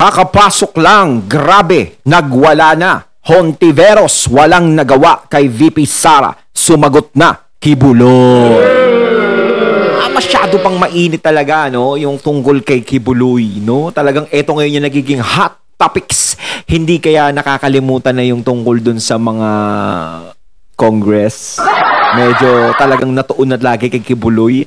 Kakapasok lang, grabe, nagwala na. Hontiveros, walang nagawa kay VP Sara. Sumagot na, Kibuloy. Masyado pang mainit talaga, no? Yung tungkol kay Kibuloy, no? Talagang eto ngayon yung nagiging hot topics. Hindi kaya nakakalimutan na yung tungkol dun sa mga Congress. Medyo talagang natuon na lagi kay Kibuloy.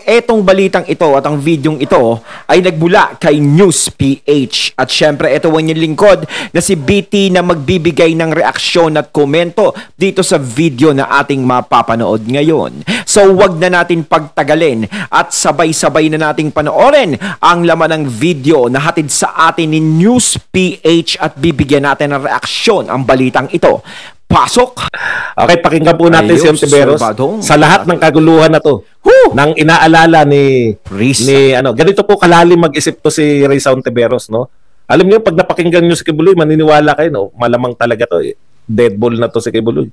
Etong balitang ito at ang videong ito ay nagbula kay News PH. At syempre, ito ang yung lingkod na si BT na magbibigay ng reaksyon at komento dito sa video na ating mapapanood ngayon. So, wag na natin pagtagalin at sabay-sabay na nating panoorin ang laman ng video na hatid sa atin ni News PH at bibigyan natin ng reaksyon ang balitang ito. Pasok! Okay, pakinggan po natin si Hontiveros sa lahat ng kaguluhan na to. Nang inaalala ni ganito po kalalim mag-isip to si Risa Hontiveros, no? Alam niyo, pag napakinggan niyo si Kibuloy, maniniwala kayo, no? Malamang talaga to, dead ball na to si Kibuloy.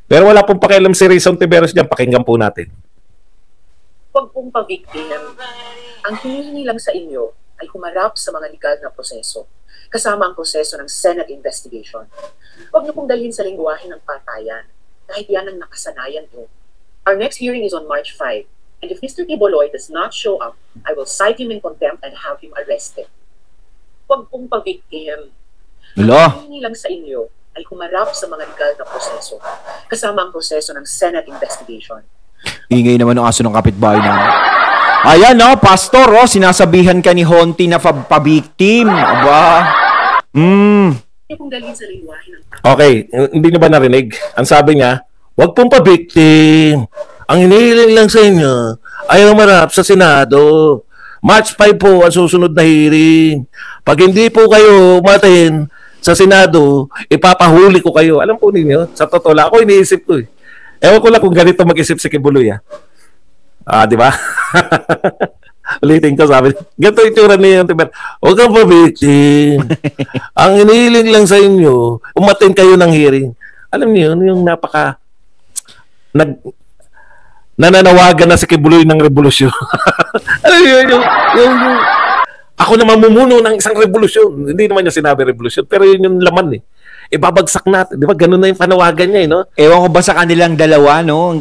Pero wala pong pakialam si Risa Hontiveros diyan, pakinggan po natin. Huwag pong pabiktim. Ang hinihingi lang sa inyo ay humarap sa mga legal na proseso, kasama ang proseso ng Senate investigation. Huwag niyo pong dalhin sa lingwahe ng patayan, kahit yan ang nakasanayan niyo. Our next hearing is on March 5, and if Mr. Kibuloy does not show up, I will cite him in contempt and have him arrested. Huwag pong pabiktim. Ang hinihingi lang sa inyo ay humarap sa mga legal na proseso, kasama ang proseso ng Senate investigation. Ingay naman ng aso ng kapitbahay namin. Ayan, no, Pastor, sinasabihan ka ni Honti na pabiktim. Aba. Okay, hindi na ba narinig? Ang sabi niya, huwag pong pabiktim. Ang hinihiling lang sa inyo ay humarap sa Senado. March 5 po ang susunod na hearing. Pag hindi po kayo umatin sa Senado, ipapahuli ko kayo. Alam po ninyo, sa totoo lang, ako iniisip ko. Ewan ko lang kung ganito mag-isip si Kibuloy. Di ba? Ulitin ko, sabi, ganito yung tura niya. Huwag kang pabiktim. Ang hinihiling lang sa inyo, umatin kayo ng hearing. Alam niyo, yung nananawagan na si Kibuloy ng revolusyon. Alam niyo, yung ako na mamumuno ng isang revolusyon. Hindi naman niya sinabi revolusyon, pero yun yung laman ibabagsak natin. Di ba? Ganun na yung panawagan niya, no? Ewan ko ba sa kanilang dalawa, no?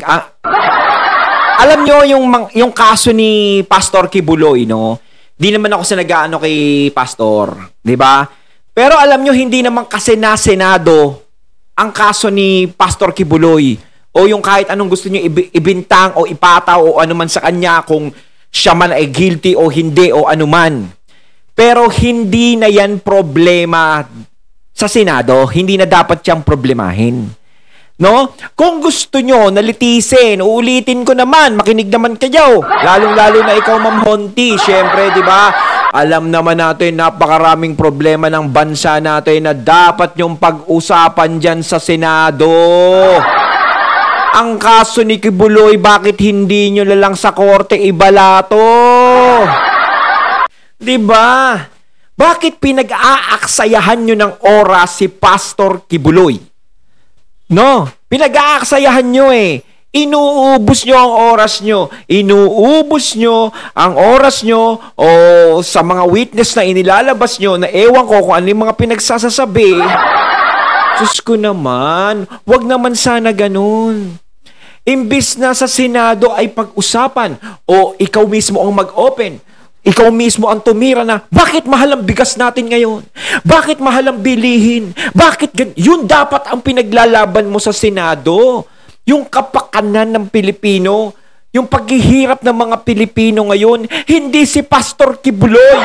Alam nyo, yung kaso ni Pastor Kibuloy, no? Di naman ako sa nag-aano kay Pastor. Di ba? Pero alam nyo, hindi naman kasi na Senado ang kaso ni Pastor Kibuloy. O yung kahit anong gusto nyo ibintang o ipataw o anuman sa kanya, kung siya man ay guilty o hindi o anuman. Pero hindi na yan problema sa Senado. Hindi na dapat siyang problemahin. No? Kung gusto nyo nalitisin, uulitin ko naman, makinig naman kayo. Lalong-lalo na ikaw, Ma'am Honti. Siyempre, di ba? Alam naman natin, napakaraming problema ng bansa natin na dapat yung pag-usapan dyan sa Senado. Ang kaso ni Kibuloy, bakit hindi nyo lang sa korte ibalato? Di ba? Bakit pinag-aaksayahan nyo ng oras si Pastor Kibuloy? No, pinag-aaksayahan nyo Inuubos nyo ang oras nyo. Inuubos nyo ang oras nyo o sa mga witness na inilalabas nyo na ewan ko kung ano yung mga pinagsasasabi. Sus ko naman, wag naman sana ganun. Imbis na sa Senado ay pag-usapan o ikaw mismo ang mag-open, ikaw mismo ang tumira na, bakit mahal ang bigas natin ngayon? Bakit mahal ang bilihin? Bakit yun dapat ang pinaglalaban mo sa Senado? Yung kapakanan ng Pilipino, yung paghihirap ng mga Pilipino ngayon, hindi si Pastor Kibuloy.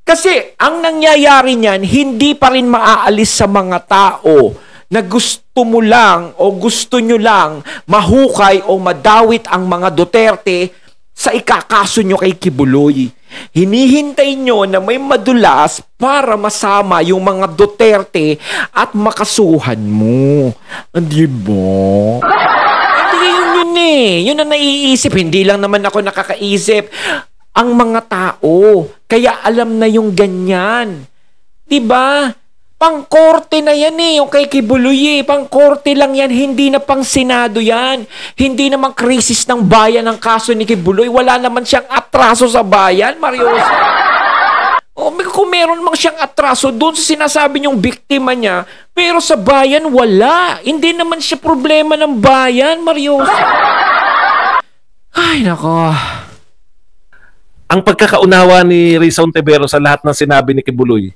Kasi ang nangyayari niyan, hindi pa rin maaalis sa mga tao na gusto mo lang o gusto nyo lang mahukay o madawit ang mga Duterte sa ikakaso nyo kay Kibuloy. Hinihintay nyo na may madulas para masama yung mga Duterte at makasuhan mo. Di ba? Hindi yun Yun ang naiisip. Hindi lang naman ako nakakaisip. Ang mga tao. Kaya alam na yung ganyan. Di ba? Pang-korte na yan yung kay Kibuloy Pang-korte lang yan, hindi na pang Senado yan. Hindi naman krisis ng bayan ang kaso ni Kibuloy. Wala naman siyang atraso sa bayan, Mariosa. Kung meron mang siyang atraso doon sa sinasabi niyong biktima niya, pero sa bayan wala. Hindi naman siya problema ng bayan, Mariosa. Ay, nako. Ang pagkakaunawa ni Rizal Ontiveros sa lahat ng sinabi ni Kibuloy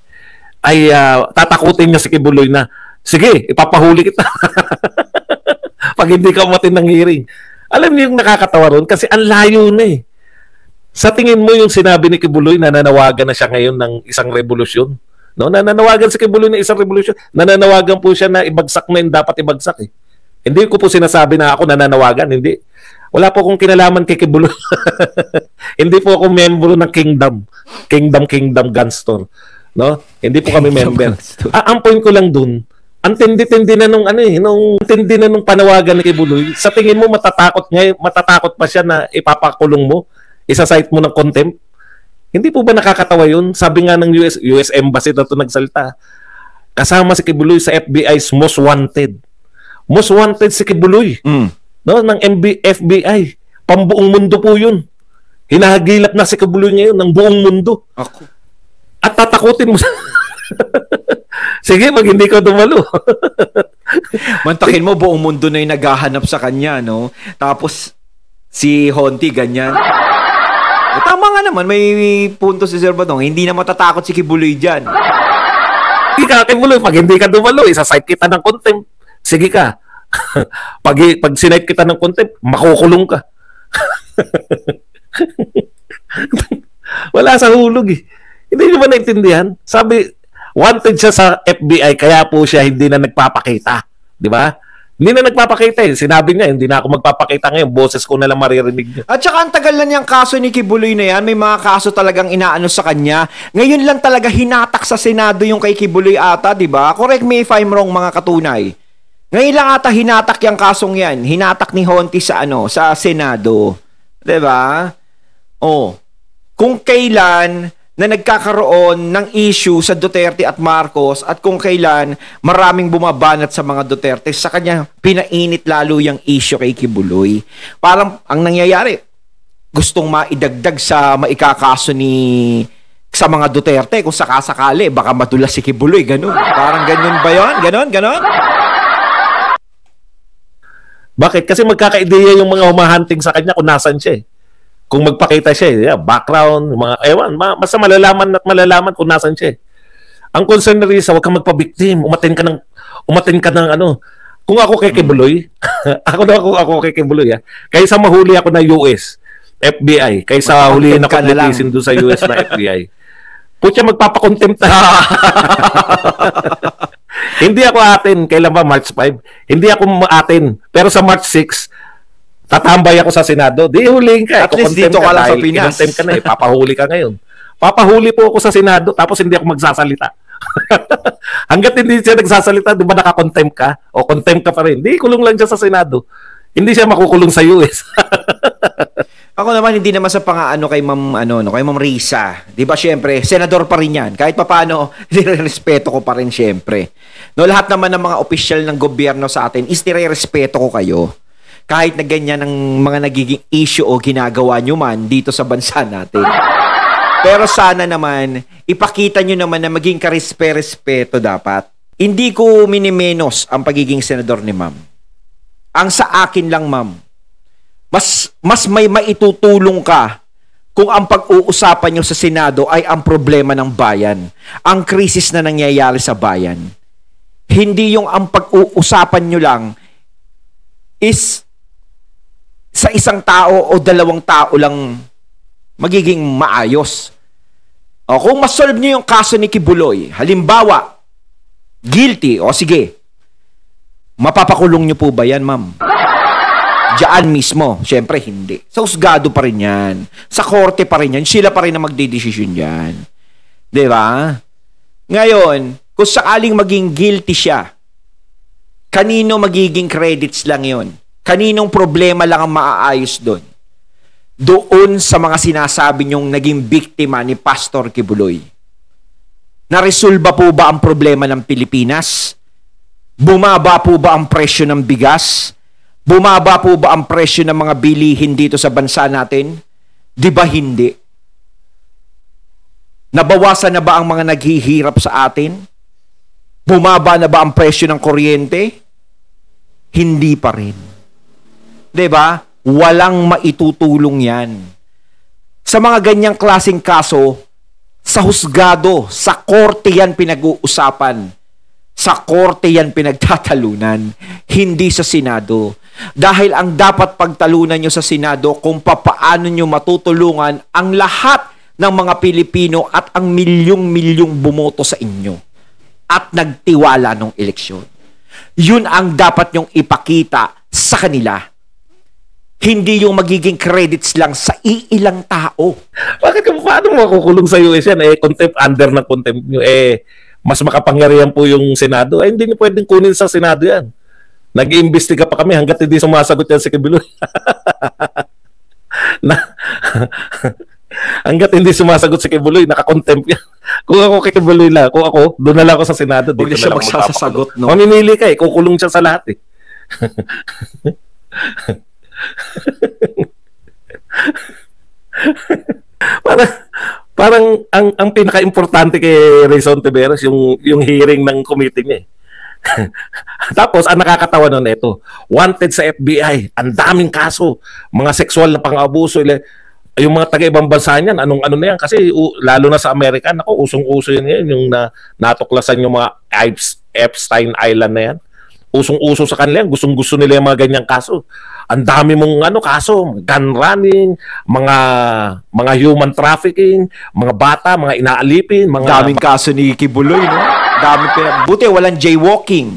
ay tatakutin niya si Kibuloy na, sige, ipapahuli kita. Pag hindi ka umatin ng hearing. Alam niyo yung nakakatawa ron kasi ang layo na eh. Sa tingin mo yung sinabi ni Kibuloy na nananawagan na siya ngayon ng isang revolusyon? No? Nananawagan si Kibuloy ng isang revolusyon. Nananawagan po siya na ibagsak na yung dapat ibagsak eh. Hindi ko po sinasabi na ako nananawagan. Hindi. Wala po akong kinalaman kay Kibuloy. Hindi po ako membro ng Kingdom Gun Store. No? Hindi po kami member. Ang point ko lang dun, ang tindi-tindi na nung panawagan ni Kibuloy. Sa tingin mo matatakot pa siya na ipapakulong mo? Isa-cite mo ng contempt? Hindi po ba nakakatawa yun? Sabi nga ng US Embassy na ito nagsalita. Kasama si Kibuloy sa FBI's most wanted. Most wanted si Kibuloy. No, ng FBI. Pambuong mundo po yun. Hinahagilap na si Kibuloy ngayon ng buong mundo. Ako. At tatakutin mo sige, pag hindi ka dumalo. Mantakin mo, buong mundo na yung naghahanap sa kanya, no? Tapos, si Honti, ganyan. Tama nga naman, may punto si Sir Badong. Hindi na matatakot si Kibuloy dyan. Hindi ka, Kibuloy, pag hindi ka dumalo, isa-cite kita ng contempt. Sige ka. pag sinite kita ng contempt, makukulong ka. Wala sa hulog eh. Hindi nyo ba naintindihan? Sabi, wanted siya sa FBI, kaya po siya hindi na nagpapakita. Di ba? Hindi na nagpapakita eh. Sinabi niya, hindi na ako magpapakita ngayon. Boses ko na lang maririnig niya. At saka ang tagal na niyang kaso ni Kibuloy na yan. May mga kaso talagang inaano sa kanya. Ngayon lang talaga hinatak sa Senado yung kay Kibuloy ata, di ba? Correct me if I'm wrong, mga katunay. Ngayon lang ata hinatak yung kasong yan. Hinatak ni Honti sa sa Senado. Di ba? Kung kailan na nagkakaroon ng issue sa Duterte at Marcos at kung kailan maraming bumabanat sa mga Duterte, sa kanya pinainit lalo yung issue kay Kibuloy. Parang ang nangyayari, gustong maidagdag sa maikakaso sa mga Duterte kung sakasakali, baka madulas si Kibuloy, ganun. Parang ganun ba yun? Ganon? Bakit? Kasi magkakaideya yung mga humahunting sa kanya kung nasan siya eh. Kung magpakita siya, background, mga basta malalaman kung nasan siya. Ang concern na rin sa wag kang magpa-victim, umatin ka ng Kung ako kay Kibuloy, ako kay Kibuloy, kaysa mahuli ako ng US, FBI, kaysa hulihin ako ng netizen doon sa US na FBI. Putya, magpapakontempt na. Hindi ako atin, kailan ba March 5? Hindi ako atin, pero sa March 6, tatambay ako sa Senado. Di hulihin ka. At least dito ka lang sa Pinas. Contempt ka na eh. Papahuli ka ngayon. Papahuli po ako sa Senado tapos hindi ako magsasalita. Hanggat hindi siya nagsasalita, di ba nakakontempt ka? O contempt ka pa rin. Di, kulong lang siya sa Senado. Hindi siya makukulong sa US. Ako naman, hindi naman sa pang-ano kay Ma'am Risa. Di ba, syempre, senador pa rin yan. Kahit papaano, nire-respeto ko pa rin, syempre. No, lahat naman ng mga opisyal ng gobyerno sa atin is nire-respeto ko kayo. Kahit na ganyan ang mga nagiging issue o ginagawa nyo man dito sa bansa natin. Pero sana naman, ipakita nyo naman na maging karespe-respeto dapat. Hindi ko minimenos ang pagiging senador ni Ma'am. Ang sa akin lang, Ma'am, mas may maitutulong ka kung ang pag-uusapan nyo sa Senado ay ang problema ng bayan, ang krisis na nangyayari sa bayan. Hindi yung ang pag-uusapan nyo lang is sa isang tao o dalawang tao lang magiging maayos. O kung masolve nyo yung kaso ni Kibuloy, halimbawa, guilty, o sige, mapapakulong nyo po ba yan, Ma'am? Diyan mismo. Siyempre, hindi. Sa husgado pa rin yan. Sa korte pa rin yan. Sila pa rin na magdidesisyon yan. Diba? Ngayon, kung sakaling maging guilty siya, kanino magiging credits lang yon? Kaninong problema lang ang maaayos doon? Doon sa mga sinasabi niyong naging biktima ni Pastor Kibuloy. Naresolba po ba ang problema ng Pilipinas? Bumaba po ba ang presyo ng bigas? Bumaba po ba ang presyo ng mga bilihin dito sa bansa natin? Di ba hindi? Nabawasan na ba ang mga naghihirap sa atin? Bumaba na ba ang presyo ng kuryente? Hindi pa rin. Di ba? Walang maitutulong yan. Sa mga ganyang klaseng kaso, sa husgado, sa korte yan pinag-uusapan. Sa korte yan pinagtatalunan, hindi sa Senado. Dahil ang dapat pagtalunan nyo sa Senado kung papaano nyo matutulungan ang lahat ng mga Pilipino at ang milyong-milyong bumoto sa inyo at nagtiwala ng eleksyon. Yun ang dapat nyong ipakita sa kanila. Hindi yung magiging credits lang sa iilang tao. Paano makukulong sa US yan? Contempt, under ng contempt nyo. Mas makapangyarihan po yung Senado. Hindi nyo pwedeng kunin sa Senado yan. Nag-iimbestiga pa kami hanggat hindi sumasagot yan si Kibuloy. Hanggat hindi sumasagot si Kibuloy, nakakontempt yan. Kung ako kay Kibuloy lang, kung ako, doon na lang ako sa Senado. Huwag na siya magsasagot, no? Mamimili ka kukulong siya sa lahat parang ang pinaka-importante kay Rayson Tiveros yung hearing ng committee niya. Tapos ang nakakatawa nun ito, wanted sa FBI, ang daming kaso, mga sexual na pang-abuso, yung mga taga-ibang bansa niyan, ano na yan, kasi lalo na sa Amerika, usong-uso yan, yung natuklasan yung mga Epstein Island na yan. Usong-uso sa kanila yan, gustong-gusto nila yung mga ganyang kaso. Ang dami mong kaso, gun running, mga human trafficking, mga bata, mga inaalipin, daming kaso ni Kibuloy, no? Buti walang jaywalking,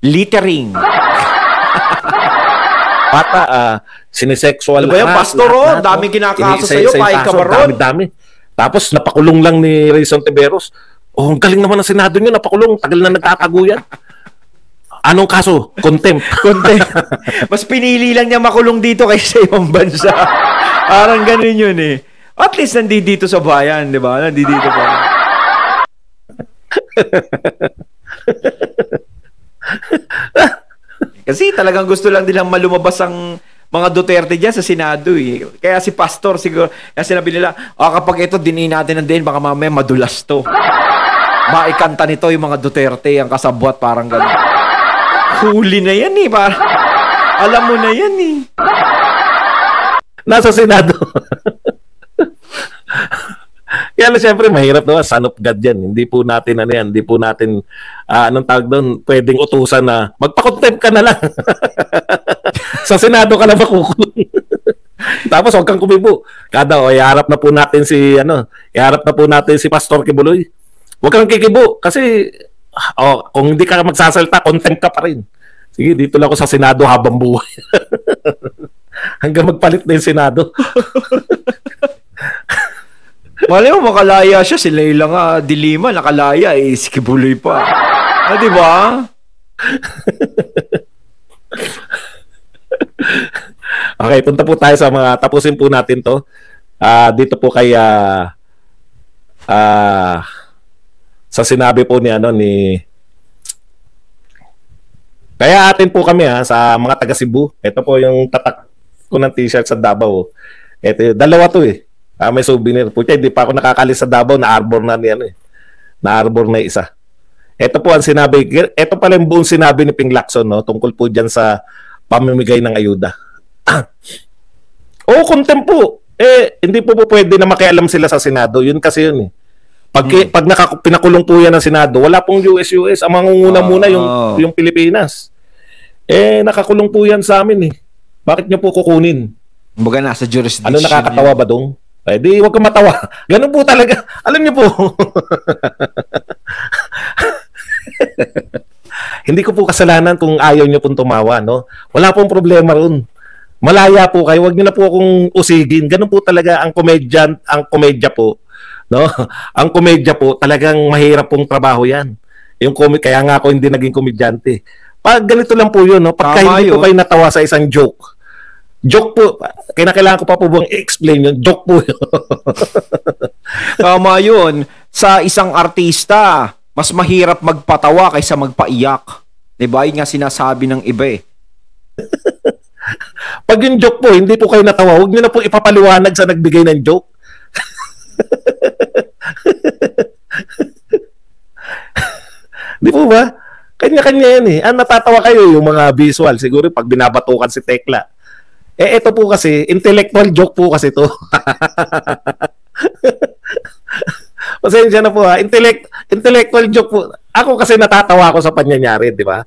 littering. Bata, sinisexual. Ano ba yan, pastor? Daming kinakaso sa'yo, pahay ka ba ron? Dami. Tapos napakulong lang ni Rayson Tiveros. Ang galing naman ng Senado nyo, napakulong. Tagal na nagtatago yan. Anong kaso? Contempt. Mas pinili lang niya makulong dito kaysa ibang bansa. Parang ganun yun eh. At least nandito sa bayan, di ba? Nandito pa. Kasi talagang gusto lang nilang malumabas ang mga Duterte dyan sa Senado eh. Kaya si Pastor siguro, kaya sinabi nila, kapag ito dinin natin ng din, baka mamaya madulas to. Maikanta nito yung mga Duterte, ang kasabwat, parang gano'n. Huli na yan eh. Alam mo na yan eh. Nasa Senado. Kaya na siyempre mahirap naman. Son of God yan. Hindi po natin hindi po natin anong tawag doon, pwedeng utusan na magpa-contempt ka na lang. Sa Senado ka na makukulong. Tapos huwag kang kumibo. Iharap na po natin si Pastor Kibuloy. Huwag kang kikibo kasi kung hindi ka magsasalita, contempt ka pa rin. Sige, dito lang ako sa Senado habang buhay. Hanggang magpalit na yung Senado. Malay mo, makalaya siya. Si Leila nga, Dilima, nakalaya. Si Kibuloy pa. Di ba? Okay, punta po tayo sa tapusin po natin to. Dito po kay sa sinabi po ni kaya atin po kami sa mga taga Cebu. Ito po yung tatak ko ng t-shirt sa Davao. Ito, dalawa to eh. May souvenir. Pucha, hindi pa ako nakakalis sa Davao, na-arbor na niyan eh. Na-arbor na isa. Ito po ang sinabi, ito pala yung buong sinabi ni Ping Lacson, no, tungkol po dyan sa pamimigay ng ayuda. Contempt po. Hindi po pwede na makialam sila sa Senado. Yun kasi yun eh. Pag pinakulong po yan ng Senado, wala pong US. Ang mangunguna muna yung Pilipinas. Nakakulong po yan sa amin eh. Bakit nyo po kukunin? Kumbaga nasa jurisdiction. Ano nakakatawa ba dong? Di wag kang matawa. Ganun po talaga. Alam niyo po. Hindi ko po kasalanan kung ayaw niyo pong tumawa, no? Wala pong problema ron. Malaya po kayo. Wag niyo na po akong usigin. Ganun po talaga ang komedya po. No? Ang komedya po, talagang mahirap pong trabaho yan. Kaya nga ako hindi naging komedyante. Pag ganito lang po yun, no? Pagka hindi po kayo natawa sa isang joke po, kailangan ko pa po bang i-explain yun? Joke po yun. Tama yun. sa isang artista, mas mahirap magpatawa kaysa magpaiyak. 'Di ba? Yun nga sinasabi ng iba eh. Pag yung joke po, hindi po kayo natawa, huwag nyo na po ipapaliwanag sa nagbigay ng joke. Di po ba? Kanya-kanya yan eh. Natatawa kayo yung mga visual. Siguro pag binabatukan si Tekla. Ito po kasi, intellectual joke po kasi to. Pasensya na po ha. Intellectual joke po. Ako kasi natatawa ako sa pangyayari, di ba?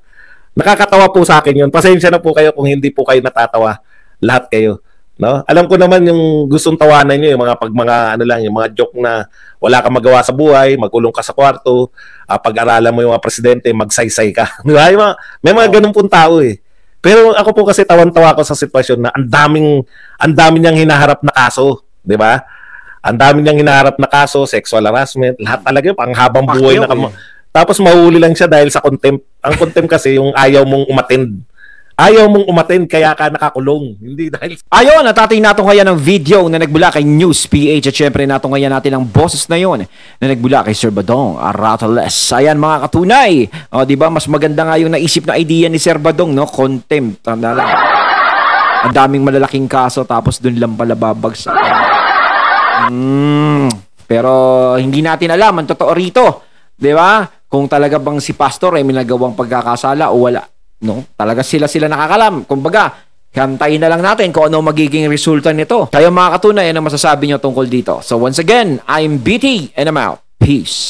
Nakakatawa po sa akin yun. Pasensya na po kayo kung hindi po kayo natatawa. Lahat kayo. No? Alam ko naman yung gustong tawanan nyo, yung yung mga joke na wala kang magawa sa buhay, magkulong ka sa kwarto, pag-aralan mo yung mga presidente, magsaysay ka. Di ba? May mga ganun pong tao eh. Pero ako po kasi tawan-tawa ko sa sitwasyon na ang dami niyang hinaharap na kaso. Di ba? Ang dami niyang hinaharap na kaso, sexual harassment, lahat talaga pang habang buhay na tapos mahuli lang siya dahil sa contempt. Ang contempt kasi yung ayaw mong umattend. Ayaw mong umattend kaya ka nakakulong. Hindi dahil... Ayun, natatay natin ngayon ng video na nagbula kay News PH at syempre natin ngayon natin ang boses na yon na nagbula kay Sir Badong Aratoles. Ayan mga katunay. O, diba, mas maganda nga yung naisip na idea ni Sir Badong, no? Contempt. Tanda lang. Ang daming malalaking kaso tapos dun lang pala babagsak. Pero hindi natin alam ang totoo rito. Diba? Kung talaga bang si Pastor ay may nagawang pagkakasala o wala. No? Talaga sila nakakalam. Kumbaga, hantayin na lang natin kung ano magiging resulta nito. Kayo mga katunay, ano masasabi nyo tungkol dito? So once again, I'm BT and I'm out. Peace.